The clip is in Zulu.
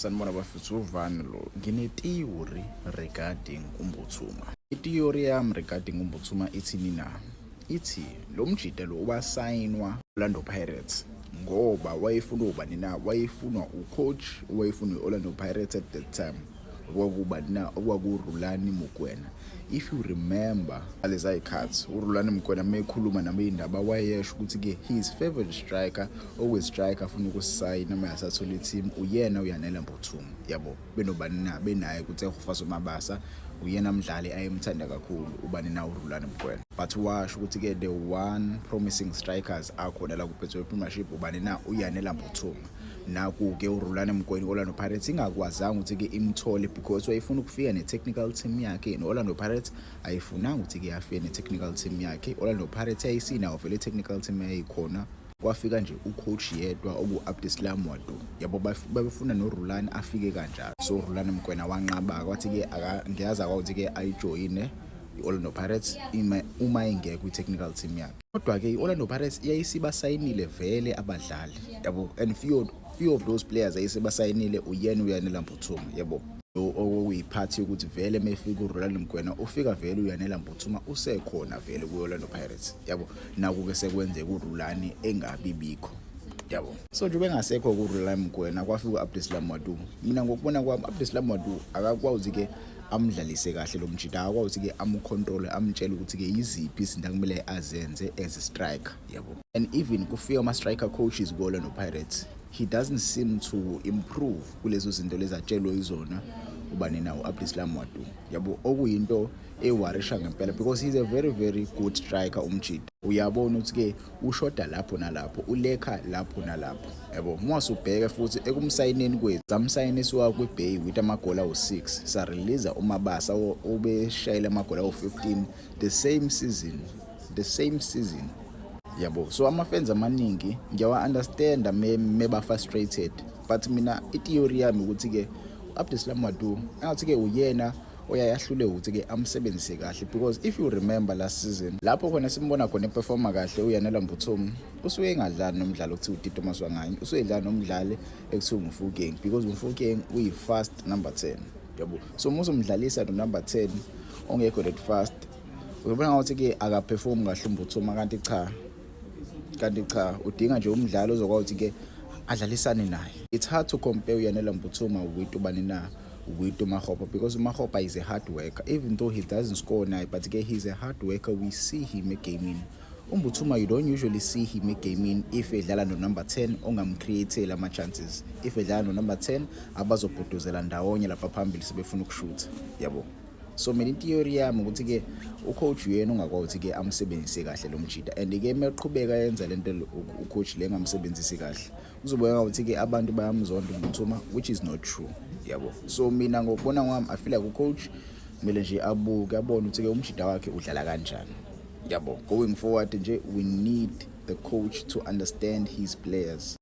Sanibona bafethu uvani lo. Ngine-theory regarding uMbuthuma. I-theory yami regarding uMbuthuma ithini na? Ithi lo mjida lo wasayinwa Orlando Pirates ngoba wayefuna ubani na? Wayefunwa ucoach, wayefuna Orlando Pirates at that time. OkwakuRulani Mokwena. If you remember lezi cards, uRulani Mokwena mekhuluma namindaba wayesho ukuthi his favorite striker, always striker afuna ukusayina mayasathola team uyena uYanela Mbuthuma. Yabo benobani na benaye ukuthi eHofasa Mabasa uyena mdlali ayemthanda kakhulu ubani na uRulani Mokwena. But washo ukuthi the one promising strikers akhona la kuPretoria Premiership ubani na uYanela Mbuthuma. Naku uRulani Mokwena Orlando Pirates ingakwazanga ukuthi imthole because wayefuna ukufika ne-technical team yakhe Orlando Pirates ayifunanga ukuthi afike ne-technical team yakhe. Orlando Pirates ayisinawo vele technical team yayikhona, kwafika nje ucoach yedwa oku-Abdeslam Wadu. Yabo babefuna noRulani afike kanjalo, so uRulani Mokwena wanqaba kwathi ngiyaza ukuthi ayijoyine i-Orlando Pirates uma ingekho kwi-technical team yakhe. Kodwa i-Orlando Pirates iyayisibasayinile vele abadlali yabo, and few of those players ayisebasayinile uyena uYanela Mbuthuma. Yabo okuyiphathi yokuthi vele mefika uRulani Mokwena ufika vele uYanela Mbuthuma usekhona vele ku-Orlando Pirates. Yabo naku sekwenzeka uRulani engabibikho. Yabo so nje bengasekho kuRulani Mokwena kwafika uAbdeslam Wadu. Mina ngokubona kwami uAbdeslam Wadu akakwazi amdlalise kahle lo mjida, akwazi amcontrol, amtshela ukuthi yiziphi izinto akumele azenze as a striker. Yabo and even kufika ama-striker coaches ku-Orlando Pirates, he doesn't seem to improve kulezo zinto lezi atshelwe izona ubani nawo uAbdeslam Wadu. Yabo okuyinto ewarisha ngempela because he's a very good striker umjida. Uyabona ukuthi ushoda lapho nalapho, ulekha lapho nalapho. Yabo mwasubheka futhi ekumsayineni kwethu samsayinisiwa kweBay with amagola awu6 sa release uMabasa obeshayela amagola awu15 the same season. Yabo so ama-fans amaningi ngiyawa-understand meba frustrated, but mina i-theory yami ukuthi uAbdeslam Wadu ngathi uyena oyayahlule ukuthi amsebenzise kahle, because if you remember last season lapho khona simbona khona eperforma kahle uYanela Mbuthuma usuke engadlali nomdlalo okuthiwa uTito Maswanganye, usuke edlala nomdlali ekuthiwa uMfukeng because uMfukeng uyi-fast number 10. Yabo so musumdlalisa no number 10 ongekho that fast uyabona ukuthi akaperform kahle uMbuthuma, kanti cha udinga nje umdlalo ozokwazi ukuthi adlalisane naye. It's hard to compare uYanela Mbuthuma with ubani na with Makgopa, because Makgopa is a hard worker. Even though he doesn't score now, but he's a hard worker. We see him gaming. Mbuthuma, you don't usually see him gaming if edlala no number 10 ongamcreatela ama chances. If edlala no number 10 abazobhuduzela ndawonye lapha phambili sebefuna ukushoot. Yabo so mina theory yami ukuthi ucoach yena ungakwazi ukuthi amsebenzise kahle lo mjida, and meqhubeka yenza lento ucoach le ngamsebenzisi kahle uzobona ukuthi abantu bayamzonda uMbuthuma, which is not true. Yabo so mina ngokubona kwami I feel like ucoach kumele nje abuke abone ukuthi umjida wakhe udlala kanjani. Yabo going forward nje we need the coach to understand his players.